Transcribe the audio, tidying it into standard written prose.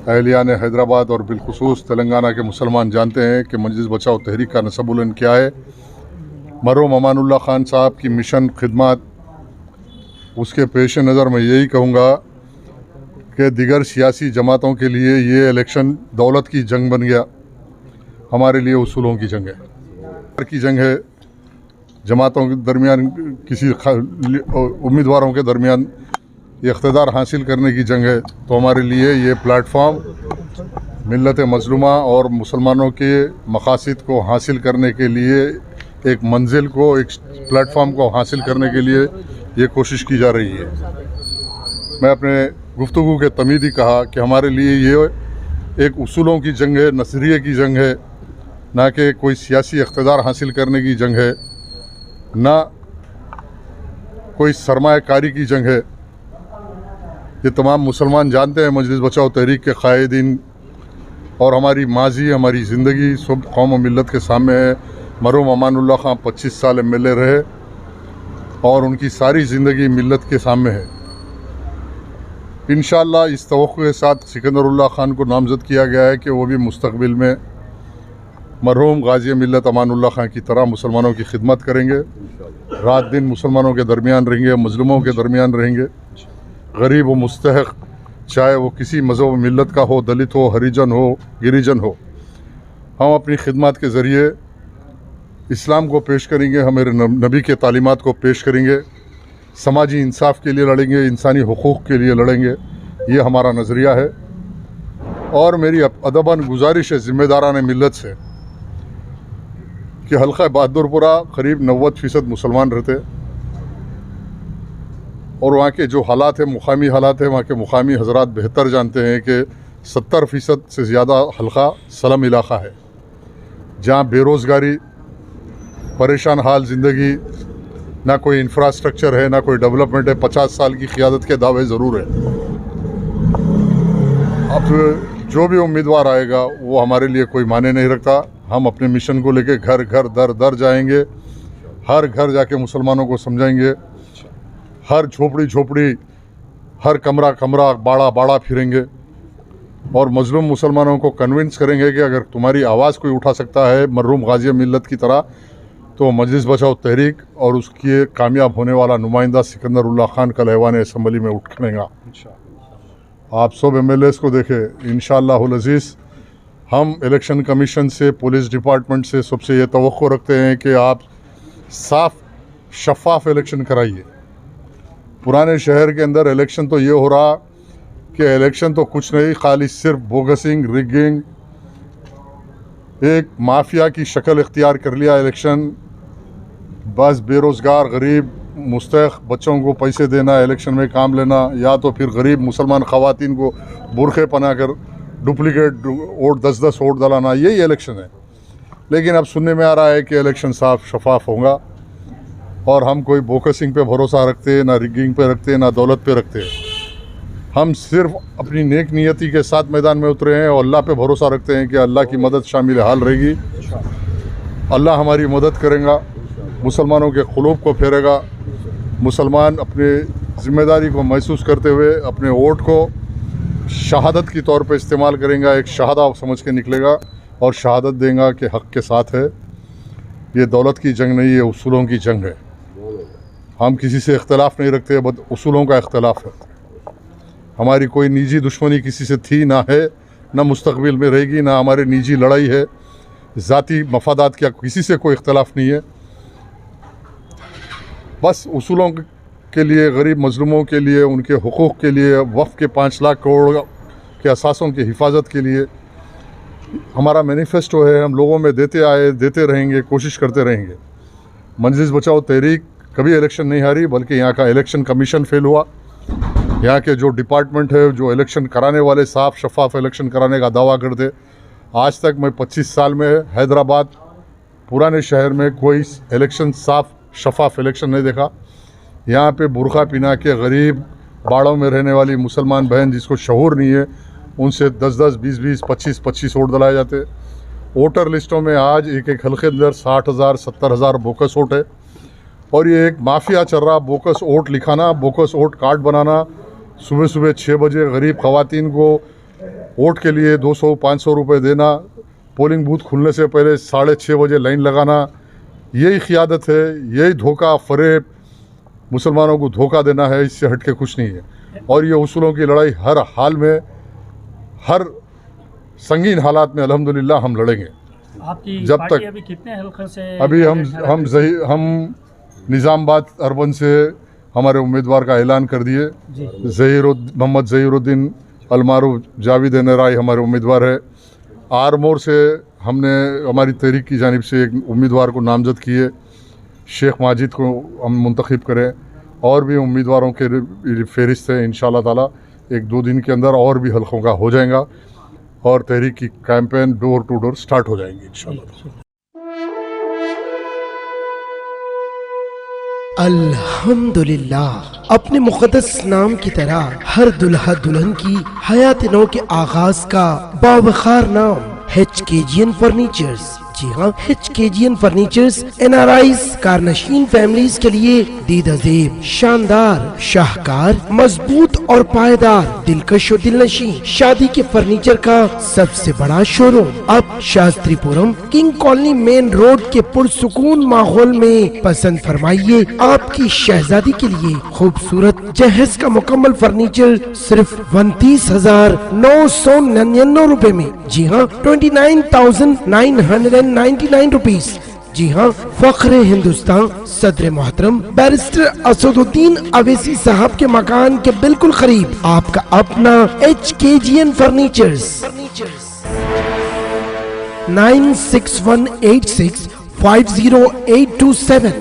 अहलियान हैदराबाद और बिलखुसूस तेलंगाना के मुसलमान जानते हैं कि मजलिस बचाओ तहरीक का नसबुलन क्या है। मरहूम अमानुल्लाह ख़ान साहब की मिशन खिदमत, उसके पेश नज़र मैं यही कहूँगा कि दिगर सियासी जमातों के लिए ये इलेक्शन दौलत की जंग बन गया, हमारे लिए उसूलों की जंग है। जमातों के दरमियान किसी उम्मीदवारों के दरमियान इक़्तिदार हासिल करने की जंग है। तो हमारे लिए ये प्लेटफॉर्म मिल्लत मज़लूमा और मुसलमानों के मकासद को हासिल करने के लिए, एक मंजिल को, एक प्लेटफॉर्म को हासिल करने के लिए ये कोशिश की जा रही है। मैं अपने गुफ्तगू के तमीदी कहा कि हमारे लिए ये एक उसूलों की जंग है, नज़रिए की जंग है, ना कि कोई सियासी इक़्तिदार हासिल करने की जंग है, ना कोई सरमायाकारी की जंग है। ये तमाम मुसलमान जानते हैं मजलिस बचाओ तहरीक के कायदीन, और हमारी माजी, हमारी ज़िंदगी सब कौम और मिल्लत के सामने है। मरहूम अमानुल्लाह ख़ान 25 साल MLA रहे और उनकी सारी ज़िंदगी मिल्लत के सामने है। इंशाअल्लाह इस तवक्को के साथ सिकंदरुल्लाह ख़ान को नामज़द किया गया है कि वो भी मुस्तक़बिल में मरहूम गाज़ी मिल्लत अमानुल्लाह ख़ान की तरह मुसलमानों की खिदमत करेंगे, रात दिन मुसलमानों के दरमियान रहेंगे, मज़लूमों के दरमियान रहेंगे, गरीब व मुस्तहक़, चाहे वो किसी मज़हब व मिल्लत का हो, दलित हो, हरिजन हो, गिरिजन हो, हम अपनी खिदमत के ज़रिए इस्लाम को पेश करेंगे, हमारे नबी के तालीमात को पेश करेंगे, समाजी इंसाफ के लिए लड़ेंगे, इंसानी हुकूक़ के लिए लड़ेंगे। ये हमारा नज़रिया है। और मेरी अदबन गुजारिश है ज़िम्मेदारान मिल्लत से कि हल्का बहादुरपुरा करीब 90% मुसलमान रहते, और वहाँ के जो हालात है, मुकामी हालात है, वहाँ के मुकामी हजरात बेहतर जानते हैं कि 70% से ज़्यादा हल्का सलम इलाक़ा है, जहाँ बेरोज़गारी, परेशान हाल ज़िंदगी, ना कोई इंफ्रास्ट्रक्चर है, ना कोई डेवलपमेंट है। 50 साल की क़ियादत के दावे ज़रूर है। अब जो भी उम्मीदवार आएगा वो हमारे लिए कोई माने नहीं रखता। हम अपने मिशन को लेके घर घर दर दर जाएंगे, हर घर जाके मुसलमानों को समझाएंगे, हर झोपड़ी झोपड़ी, हर कमरा कमरा, बाड़ा बाड़ा फिरेंगे और मज़लूम मुसलमानों को कन्विंस करेंगे कि अगर तुम्हारी आवाज़ कोई उठा सकता है मरहूम गाज़ी मिल्लत की तरह, तो मजलिस बचाओ तहरीक और उसके कामयाब होने वाला नुमाइंदा सिकंदरुल्लाह ख़ान कल ऐवान असम्बली में उठेगा। आप सब MLAs को देखें, इंशाअल्लाहुल अज़ीज़ हम इलेक्शन कमीशन से, पुलिस डिपार्टमेंट से सबसे ये तवक्को रखते हैं कि आप साफ़ शफ़ाफ़ इलेक्शन कराइए। पुराने शहर के अंदर इलेक्शन तो ये हो रहा कि इलेक्शन तो कुछ नहीं, खाली सिर्फ बोगसिंग, रिगिंग, एक माफिया की शक्ल इख्तियार कर लिया इलेक्शन। बस बेरोज़गार, गरीब, मुस्तहक़ बच्चों को पैसे देना, इलेक्शन में काम लेना, या तो फिर गरीब मुसलमान ख़वातीन को बुरखे पहना कर डुप्लिकेट वोट 10-10 वोट दलाना, यही इलेक्शन है। लेकिन अब सुनने में आ रहा है कि इलेक्शन साफ शफाफ होगा, और हम कोई बोकसिंग पे भरोसा रखते, ना रिगिंग पे रखते, ना दौलत पे रखते। हम सिर्फ अपनी नेक नियति के साथ मैदान में उतरे हैं और अल्लाह पे भरोसा रखते हैं कि अल्लाह की मदद शामिल हाल रहेगी। अल्लाह हमारी मदद करेगा, मुसलमानों के क़ुलूब को फेरेगा। मुसलमान अपने ज़िम्मेदारी को महसूस करते हुए अपने वोट को शहादत की तौर पे इस्तेमाल करेंगे, एक शहादा समझ के निकलेगा और शहादत देगा कि हक़ के साथ है। ये दौलत की जंग नहीं, ये उसूलों की जंग है। हम किसी से इख्तलाफ नहीं रखते, बस उसूलों का इख्तलाफ है। हमारी कोई निजी दुश्मनी किसी से थी, ना है, ना मुस्तक़बिल में रहेगी, ना हमारे निजी लड़ाई है, ज़ाती मफादात का किसी से कोई इख्तलाफ नहीं है। बस उसूलों के लिए, गरीब मज़लूमों के लिए, उनके हुकूक़ के लिए, वफ़ के 5 लाख करोड़ के असासों की हिफाजत के लिए हमारा मैनिफेस्टो है। हम लोगों में देते आए, देते रहेंगे, कोशिश करते रहेंगे। मजलिस बचाओ तहरीक कभी इलेक्शन नहीं हारी, बल्कि यहाँ का इलेक्शन कमीशन फेल हुआ। यहाँ के जो डिपार्टमेंट है, जो इलेक्शन कराने वाले साफ़ शफाफ इलेक्शन कराने का दावा करते, आज तक मैं 25 साल में हैदराबाद पुराने शहर में कोई इलेक्शन साफ़ शफाफ इलेक्शन नहीं देखा। यहाँ पे बुरखा पिना के गरीब बाड़ों में रहने वाली मुसलमान बहन जिसको शऊर नहीं है, उनसे 10-10, 20-20, 25-25 वोट दिलाए जाते। वोटर लिस्टों में आज एक हल्के अंदर 60,000, 70,000 बोकस वोट है, और ये एक माफिया चल रहा। बोकस वोट लिखाना, बोकस वोट कार्ड बनाना, सुबह सुबह 6 बजे गरीब ख़वातीन को वोट के लिए 200-500 रुपये देना, पोलिंग बूथ खुलने से पहले 6:30 बजे लाइन लगाना, यही क़ियादत है, यही धोखा फ़रेब, मुसलमानों को धोखा देना है, इससे हट के कुछ नहीं है। और ये उसूलों की लड़ाई हर हाल में, हर संगीन हालात में अल्हम्दुलिल्लाह हम लड़ेंगे। आपकी जब पार्टी तक अभी कितने हल्कों से अभी हम निज़ामाबाद अर्बन से हमारे उम्मीदवार का ऐलान कर दिए। मोहम्मद ज़हीरुद्दीन अलमारूफ जावेद राय हमारे उम्मीदवार है। आरमोर से हमने हमारी तहरीक की जानिब से एक उम्मीदवार को नामजद किए, शेख माजिद को हम मुंतखब करें। और भी उम्मीदवारों के फहरिस्त है, इंशाअल्लाह ताला 1-2 दिन के अंदर और भी हल्कों का हो जाएगा और तहरीक की campaign door to door start हो जाएंगी इंशाअल्लाह। अल्हम्दुलिल्लाह, अपने मुक़द्दस नाम की तरह हर दुल्हा दुल्हन की हयात नौ के आगाज का बावखार नाम HKGN फर्नीचर्स। जी हाँ, HKGN फर्नीचर्स NRIs कारनशीन फैमिलीज के लिए दीदाजेब, शानदार, शाहकार, मजबूत और पायदार, दिलकश और दिलनशी शादी के फर्नीचर का सबसे बड़ा शोरूम अब Shastripuram king colony main road के पुरसुकून माहौल में पसंद फरमाइए आपकी शहजादी के लिए खूबसूरत जहेज का मुकम्मल फर्नीचर सिर्फ 29,999 रुपए में। जी हाँ, 29,999 रुपीज। जी हाँ, फख्रे हिंदुस्तान सदर मोहतरम बैरिस्टर असदुद्दीन अवैसी साहब के मकान के बिल्कुल करीब आपका अपना HKGN फर्नीचर्स। 9618650827